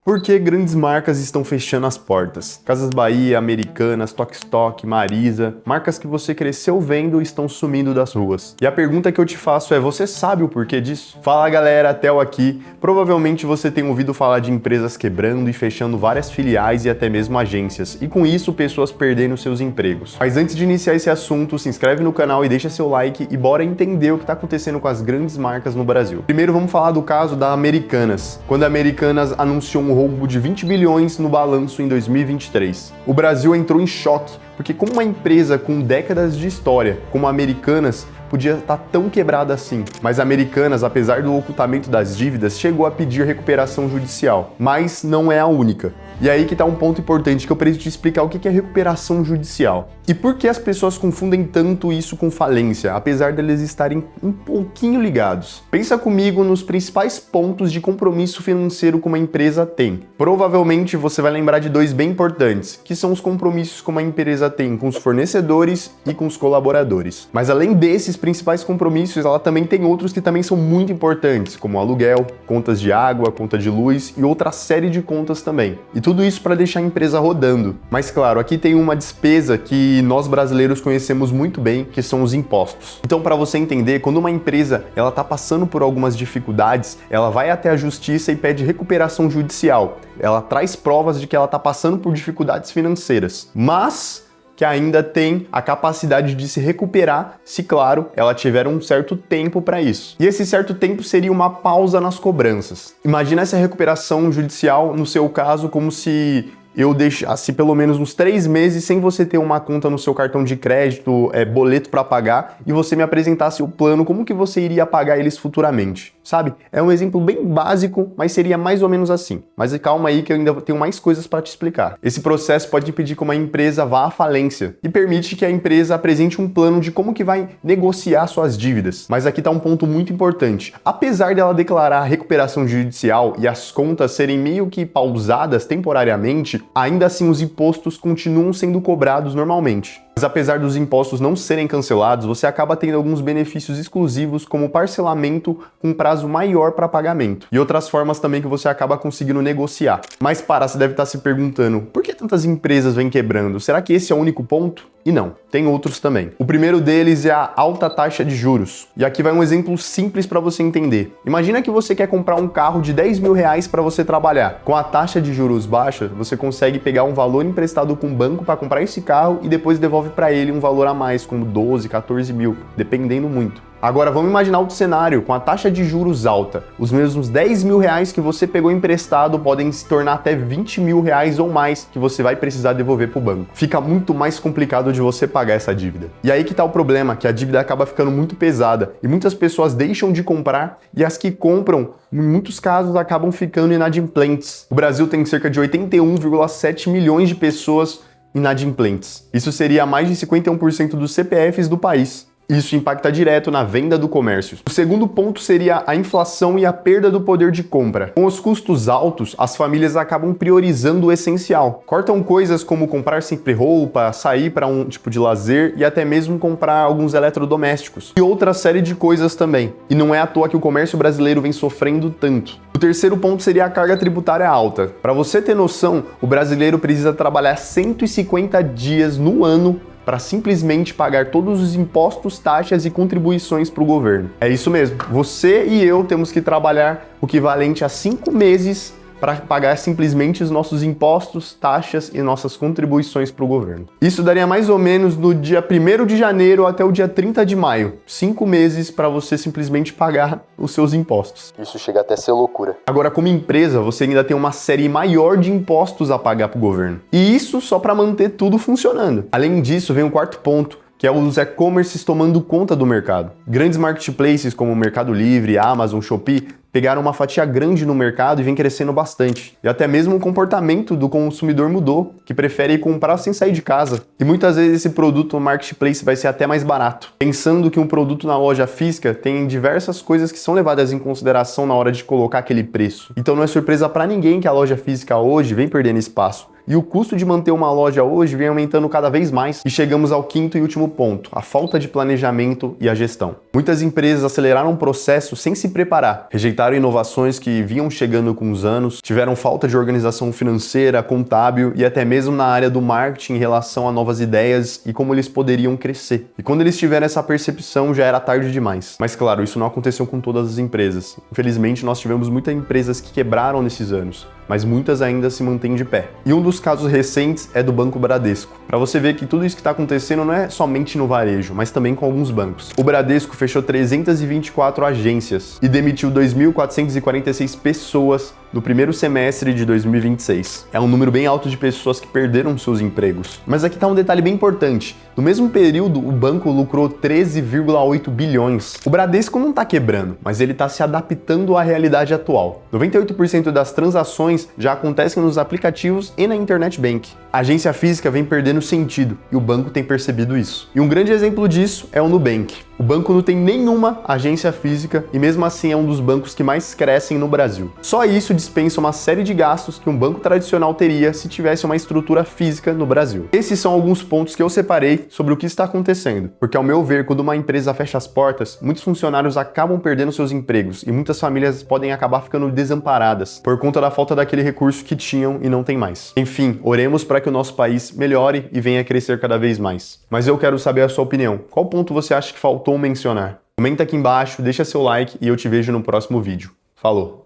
Por que grandes marcas estão fechando as portas? Casas Bahia, Americanas, Tok Stock, Marisa, marcas que você cresceu vendo estão sumindo das ruas. E a pergunta que eu te faço é, você sabe o porquê disso? Fala galera, Theo aqui. Provavelmente você tem ouvido falar de empresas quebrando e fechando várias filiais e até mesmo agências, e com isso pessoas perdendo seus empregos. Mas antes de iniciar esse assunto, se inscreve no canal e deixa seu like e bora entender o que está acontecendo com as grandes marcas no Brasil. Primeiro vamos falar do caso da Americanas, quando a Americanas anunciou um roubo de 20 bilhões no balanço em 2023. O Brasil entrou em choque, porque como uma empresa com décadas de história, como a Americanas, podia estar tão quebrada assim. Mas a Americanas, apesar do ocultamento das dívidas, chegou a pedir recuperação judicial. Mas não é a única. E aí que tá um ponto importante que eu preciso te explicar o que é recuperação judicial. E por que as pessoas confundem tanto isso com falência, apesar deles estarem um pouquinho ligados. Pensa comigo nos principais pontos de compromisso financeiro que uma empresa tem. Provavelmente você vai lembrar de dois bem importantes, que são os compromissos que uma empresa tem com os fornecedores e com os colaboradores. Mas além desses principais compromissos, ela também tem outros que também são muito importantes, como aluguel, contas de água, conta de luz e outra série de contas também. E tudo isso para deixar a empresa rodando. Mas claro, aqui tem uma despesa que nós brasileiros conhecemos muito bem, que são os impostos. Então, para você entender, quando uma empresa ela está passando por algumas dificuldades, ela vai até a justiça e pede recuperação judicial. Ela traz provas de que ela está passando por dificuldades financeiras, mas que ainda tem a capacidade de se recuperar se, claro, ela tiver um certo tempo para isso. E esse certo tempo seria uma pausa nas cobranças. Imagina essa recuperação judicial, no seu caso, como se eu deixasse pelo menos uns 3 meses sem você ter uma conta no seu cartão de crédito, boleto para pagar, e você me apresentasse o plano, como que você iria pagar eles futuramente, sabe? É um exemplo bem básico, mas seria mais ou menos assim. Mas calma aí que eu ainda tenho mais coisas para te explicar. Esse processo pode impedir que uma empresa vá à falência e permite que a empresa apresente um plano de como que vai negociar suas dívidas. Mas aqui está um ponto muito importante. Apesar dela declarar recuperação judicial e as contas serem meio que pausadas temporariamente, ainda assim os impostos continuam sendo cobrados normalmente. Mas apesar dos impostos não serem cancelados, você acaba tendo alguns benefícios exclusivos, como parcelamento com prazo maior para pagamento e outras formas também que você acaba conseguindo negociar. Mas você deve estar se perguntando, por que tantas empresas vêm quebrando? Será que esse é o único ponto? E não, tem outros também. O primeiro deles é a alta taxa de juros. E aqui vai um exemplo simples para você entender. Imagina que você quer comprar um carro de 10 mil reais para você trabalhar. Com a taxa de juros baixa, você consegue pegar um valor emprestado com o banco para comprar esse carro e depois devolve para ele um valor a mais, como 12, 14 mil, dependendo muito. Agora vamos imaginar outro cenário, com a taxa de juros alta. Os mesmos 10 mil reais que você pegou emprestado podem se tornar até 20 mil reais ou mais que você vai precisar devolver para o banco. Fica muito mais complicado de você pagar essa dívida. E aí que tá o problema, que a dívida acaba ficando muito pesada e muitas pessoas deixam de comprar e as que compram, em muitos casos, acabam ficando inadimplentes. O Brasil tem cerca de 81,7 milhões de pessoas inadimplentes. Isso seria mais de 51% dos CPFs do país. Isso impacta direto na venda do comércio. O segundo ponto seria a inflação e a perda do poder de compra. Com os custos altos, as famílias acabam priorizando o essencial. Cortam coisas como comprar sempre roupa, sair para um tipo de lazer e até mesmo comprar alguns eletrodomésticos. E outra série de coisas também. E não é à toa que o comércio brasileiro vem sofrendo tanto. O terceiro ponto seria a carga tributária alta. Para você ter noção, o brasileiro precisa trabalhar 150 dias no ano para simplesmente pagar todos os impostos, taxas e contribuições para o governo. É isso mesmo, você e eu temos que trabalhar o equivalente a 5 meses para pagar simplesmente os nossos impostos, taxas e nossas contribuições para o governo. Isso daria mais ou menos do dia 1º de janeiro até o dia 30 de maio. 5 meses para você simplesmente pagar os seus impostos. Isso chega até a ser loucura. Agora, como empresa, você ainda tem uma série maior de impostos a pagar para o governo. E isso só para manter tudo funcionando. Além disso, vem o quarto ponto, que é os e-commerces tomando conta do mercado. Grandes marketplaces como o Mercado Livre, Amazon, Shopee pegaram uma fatia grande no mercado e vem crescendo bastante. E até mesmo o comportamento do consumidor mudou, que prefere comprar sem sair de casa. E muitas vezes esse produto no marketplace vai ser até mais barato. Pensando que um produto na loja física tem diversas coisas que são levadas em consideração na hora de colocar aquele preço. Então não é surpresa para ninguém que a loja física hoje vem perdendo espaço. E o custo de manter uma loja hoje vem aumentando cada vez mais e chegamos ao quinto e último ponto, a falta de planejamento e a gestão. Muitas empresas aceleraram o processo sem se preparar, rejeitaram inovações que vinham chegando com os anos, tiveram falta de organização financeira, contábil e até mesmo na área do marketing em relação a novas ideias e como eles poderiam crescer. E quando eles tiveram essa percepção, já era tarde demais. Mas claro, isso não aconteceu com todas as empresas. Infelizmente, nós tivemos muitas empresas que quebraram nesses anos, mas muitas ainda se mantêm de pé. E um dos casos recentes é do Banco Bradesco. Para você ver que tudo isso que está acontecendo não é somente no varejo, mas também com alguns bancos. O Bradesco fechou 324 agências e demitiu 2.446 pessoas no primeiro semestre de 2026. É um número bem alto de pessoas que perderam seus empregos. Mas aqui está um detalhe bem importante. No mesmo período, o banco lucrou 13,8 bilhões. O Bradesco não está quebrando, mas ele está se adaptando à realidade atual. 98% das transações já acontecem nos aplicativos e na internet bank. A agência física vem perdendo sentido e o banco tem percebido isso. E um grande exemplo disso é o Nubank. O banco não tem nenhuma agência física e mesmo assim é um dos bancos que mais crescem no Brasil. Só isso dispensa uma série de gastos que um banco tradicional teria se tivesse uma estrutura física no Brasil. Esses são alguns pontos que eu separei sobre o que está acontecendo, porque ao meu ver, quando uma empresa fecha as portas, muitos funcionários acabam perdendo seus empregos e muitas famílias podem acabar ficando desamparadas por conta da falta daquele recurso que tinham e não tem mais. Enfim, oremos para que o nosso país melhore e venha crescer cada vez mais. Mas eu quero saber a sua opinião. Qual ponto você acha que faltou mencionar? Comenta aqui embaixo, deixa seu like e eu te vejo no próximo vídeo. Falou!